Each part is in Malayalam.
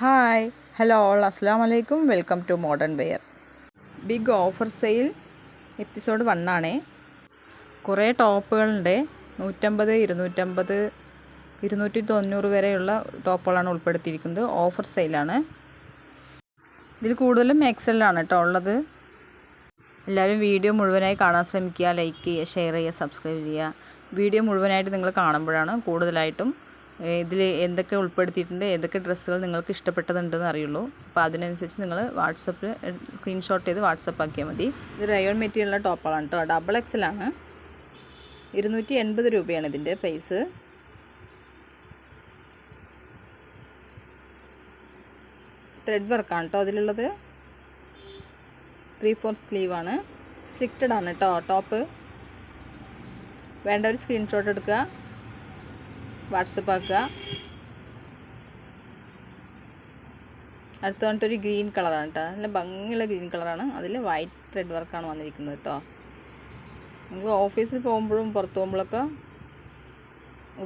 ഹായ് ഹലോ ഓൾ അസ്സലാമു അലൈക്കും. Welcome to Modern Wear. Big offer sale episode 1 ആണേ. കുറേ ടോപ്പുകളുണ്ട്. 150, 250, 290 വരെയുള്ള ടോപ്പുകളാണ് ഉൾപ്പെടുത്തിയിരിക്കുന്നത്. ഓഫർ സെയിലാണ്. ഇതിൽ കൂടുതലും എക്സലാണ് കേട്ടോ ഉള്ളത്. എല്ലാവരും വീഡിയോ മുഴുവനായി കാണാൻ ശ്രമിക്കുക. ലൈക്ക് ചെയ്യുക, ഷെയർ ചെയ്യുക, സബ്സ്ക്രൈബ് ചെയ്യുക. വീഡിയോ മുഴുവനായിട്ട് നിങ്ങൾ കാണുമ്പോഴാണ് കൂടുതലായിട്ടും ഇതിൽ എന്തൊക്കെ ഉൾപ്പെടുത്തിയിട്ടുണ്ട്, ഏതൊക്കെ ഡ്രസ്സുകൾ നിങ്ങൾക്ക് ഇഷ്ടപ്പെട്ടതുണ്ടെന്ന് അറിയുള്ളൂ. അപ്പോൾ അതിനനുസരിച്ച് നിങ്ങൾ വാട്സപ്പിൽ സ്ക്രീൻഷോട്ട് ചെയ്ത് വാട്സപ്പ് ആക്കിയാൽ മതി. ഇത് റയോൺ മെറ്റീരിയലുള്ള ടോപ്പുകളാണ് കേട്ടോ. ഡബിൾ എക്സലാണ്. 280 രൂപയാണ് ഇതിൻ്റെ പ്രൈസ്. ത്രെഡ് വർക്കാണ് കേട്ടോ അതിലുള്ളത്. 3/4 സ്ലീവാണ്. സ്ലിക്റ്റഡ് ആണ് കേട്ടോ ടോപ്പ്. വേണ്ട ഒരു സ്ക്രീൻഷോട്ട് എടുക്കുക, വാട്സപ്പ് ആക്കുക. അടുത്ത് വന്നിട്ടൊരു ഗ്രീൻ കളറാണ് കേട്ടോ. നല്ല ഭംഗിയുള്ള ഗ്രീൻ കളറാണ്. അതിൽ വൈറ്റ് ത്രെഡ് വർക്കാണ് വന്നിരിക്കുന്നത് കേട്ടോ. നമുക്ക് ഓഫീസിൽ പോകുമ്പോഴും പുറത്ത് പോകുമ്പോഴൊക്കെ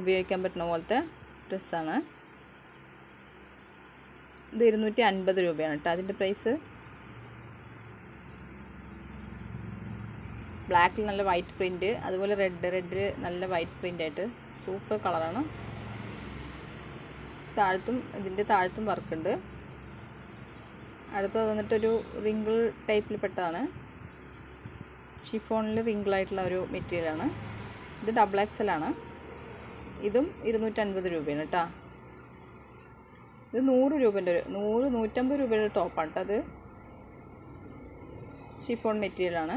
ഉപയോഗിക്കാൻ പറ്റുന്ന പോലത്തെ ഡ്രസ്സാണ്. ഇത് 250 രൂപയാണ് കേട്ടോ അതിൻ്റെ പ്രൈസ്. ബ്ലാക്കിൽ നല്ല വൈറ്റ് പ്രിൻറ്റ്, അതുപോലെ റെഡിൽ നല്ല വൈറ്റ് പ്രിൻ്റായിട്ട് സൂപ്പർ കളറാണ്. ഇതിൻ്റെ താഴത്തും വർക്കുണ്ട്. അടുത്തത് വന്നിട്ടൊരു റിങ്കിൾ ടൈപ്പിൽ പെട്ടതാണ്. ഷിഫോണിൽ റിങ്കിളായിട്ടുള്ള ഒരു മെറ്റീരിയലാണ്. ഇത് ഡബിൾ എക്സലാണ്. ഇതും 250 രൂപയാണ് കേട്ടോ. ഇത് 100 രൂപേൻ്റെ 150 രൂപയുടെ ടോപ്പാണ് കേട്ടോ. അത് ഷിഫോൺ മെറ്റീരിയലാണ്.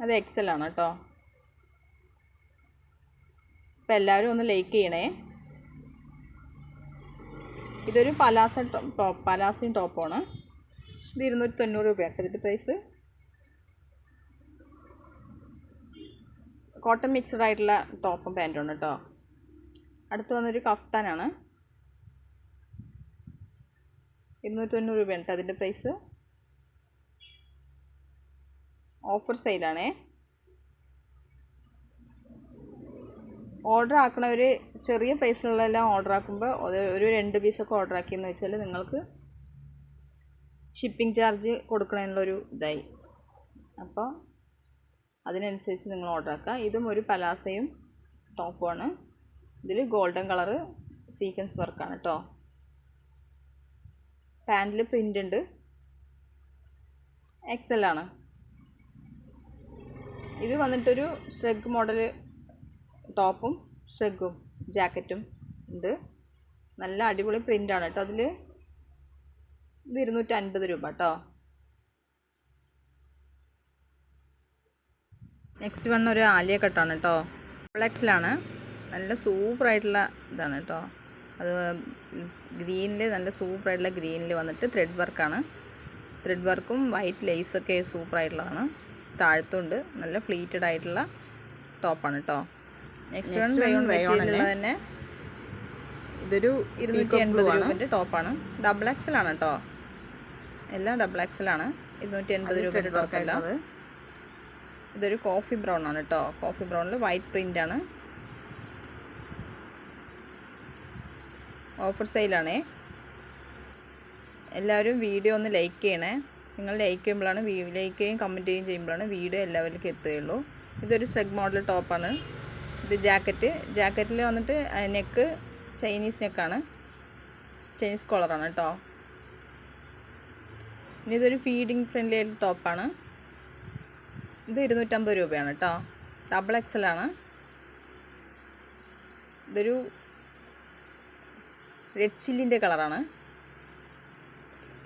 അത് എക്സലാണ് കേട്ടോ. അപ്പോൾ എല്ലാവരും ഒന്ന് ലൈക്ക് ചെയ്യണേ. ഇതൊരു പലാസയും ടോപ്പാണ്. ഇത് 290 രൂപയാണ് ഇതിൻ്റെ പ്രൈസ്. കോട്ടൺ മിക്സ്ഡ് ആയിട്ടുള്ള ടോപ്പും പാൻറ്റുമാണ് കേട്ടോ. അടുത്ത് വന്നൊരു കഫ്താനാണ്. 290 രൂപയാണ് കേട്ടോ അതിൻ്റെ പ്രൈസ്. ഓഫർ സെയിലാണേ. ഓർഡർ ആക്കണവർ ചെറിയ പ്രൈസിലുള്ളതെല്ലാം ഓർഡർ ആക്കുമ്പോൾ ഒരു 2 പീസൊക്കെ ഓർഡർ ആക്കിയെന്ന് വെച്ചാൽ നിങ്ങൾക്ക് ഷിപ്പിംഗ് ചാർജ് കൊടുക്കണമെന്നുള്ളൊരു ഇതായി. അപ്പോൾ അതിനനുസരിച്ച് നിങ്ങൾ ഓർഡർ ആക്കുക. ഇതും ഒരു പലാസയും ടോപ്പുമാണ്. ഇതിൽ ഗോൾഡൻ കളറ് സീക്വൻസ് വർക്കാണ് കേട്ടോ. പാൻറ്റിൽ പ്രിൻ്റ് ഉണ്ട്. എക്സലാണ്. ഇത് വന്നിട്ടൊരു ഷ്രഗ് മോഡൽ ടോപ്പും ഷ്രഗും ജാക്കറ്റും ഉണ്ട്. നല്ല അടിപൊളി പ്രിൻ്റാണ് കേട്ടോ അതിൽ. ഇത് 250 രൂപ കേട്ടോ. നെക്സ്റ്റ് വൺ ഒരു ആലിയ കട്ടാണ് കേട്ടോ. ഫ്ലെക്സിലാണ്. നല്ല സൂപ്പറായിട്ടുള്ള ഇതാണ് കേട്ടോ. അത് ഗ്രീനിൽ നല്ല സൂപ്പറായിട്ടുള്ള ഗ്രീനിൽ വന്നിട്ട് ത്രെഡ് വർക്കാണ്. ത്രെഡ് വർക്കും വൈറ്റ് ലേസൊക്കെ സൂപ്പറായിട്ടുള്ളതാണ്. താഴത്തുണ്ട്. നല്ല ഫ്ലീറ്റഡ് ആയിട്ടുള്ള ടോപ്പാണ് കേട്ടോ. നെക്സ്റ്റ് വൺ റയോൺ തന്നെ. ഇതൊരു 280 രൂപേൻ്റെ ടോപ്പാണ്. ഡബിൾ എക്സലാണ് കേട്ടോ. എല്ലാം ഡബിൾ എക്സലാണ്. 280 രൂപയുടെ ടോപ്പല്ല. ഇതൊരു കോഫി ബ്രൗൺ ആണ് കേട്ടോ. കോഫി ബ്രൗണിൽ വൈറ്റ് പ്രിൻ്റാണ്. ഓഫർ സെയിലാണേ. എല്ലാവരും വീഡിയോ ഒന്ന് ലൈക്ക് ചെയ്യണേ. നിങ്ങൾ ലൈക്ക് ചെയ്യുമ്പോഴാണ് ലൈക്ക് ചെയ്യുകയും കമൻറ്റ് ചെയ്യുകയും ചെയ്യുമ്പോഴാണ് വീഡിയോ എല്ലാവരിലേക്കും എത്തുകയുള്ളൂ. ഇതൊരു സ്ലെഗ് മോഡൽ ടോപ്പാണ്. ഇത് ജാക്കറ്റിൽ വന്നിട്ട് നെക്ക് ചൈനീസ് നെക്കാണ്. ചൈനീസ് കോളറാണ് കേട്ടോ. ഇനി ഇതൊരു ഫീഡിങ് ഫ്രണ്ട്ലി ആയിട്ട് ടോപ്പാണ്. ഇത് 250 രൂപയാണ് കേട്ടോ. ഡബിൾ എക്സലാണ്. ഇതൊരു റെഡ് ചില്ലിൻ്റെ കളറാണ്.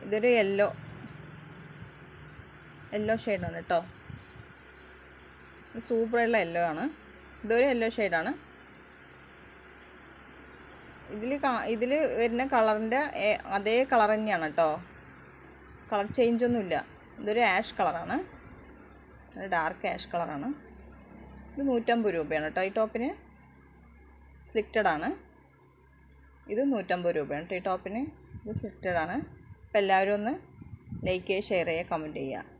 ഇതൊരു യെല്ലോ ഷെയ്ഡാണ് കേട്ടോ. സൂപ്പറായിട്ടുള്ള യെല്ലോ ആണ്. ഇതൊരു യെല്ലോ ഷെയ്ഡാണ്. ഇതിൽ വരുന്ന കളറിൻ്റെ അതേ കളർ തന്നെയാണ് കേട്ടോ. കളർ ചേഞ്ചൊന്നുമില്ല. ഇതൊരു ആഷ് കളറാണ്. ഒരു ഡാർക്ക് ആഷ് കളറാണ്. ഇത് 150 രൂപയാണ് കേട്ടോ ഈ ടോപ്പിന്. സ്ലിക്റ്റഡ് ആണ്. ഇത് 150 രൂപയാണ് കേട്ടോ ഈ ടോപ്പിന്. ഇത് സ്ലിക്റ്റഡ് ആണ്. അപ്പോൾ എല്ലാവരും ഒന്ന് ലൈക്ക് ചെയ്യുക, ഷെയർ ചെയ്യുക, കമൻറ്റ് ചെയ്യുക.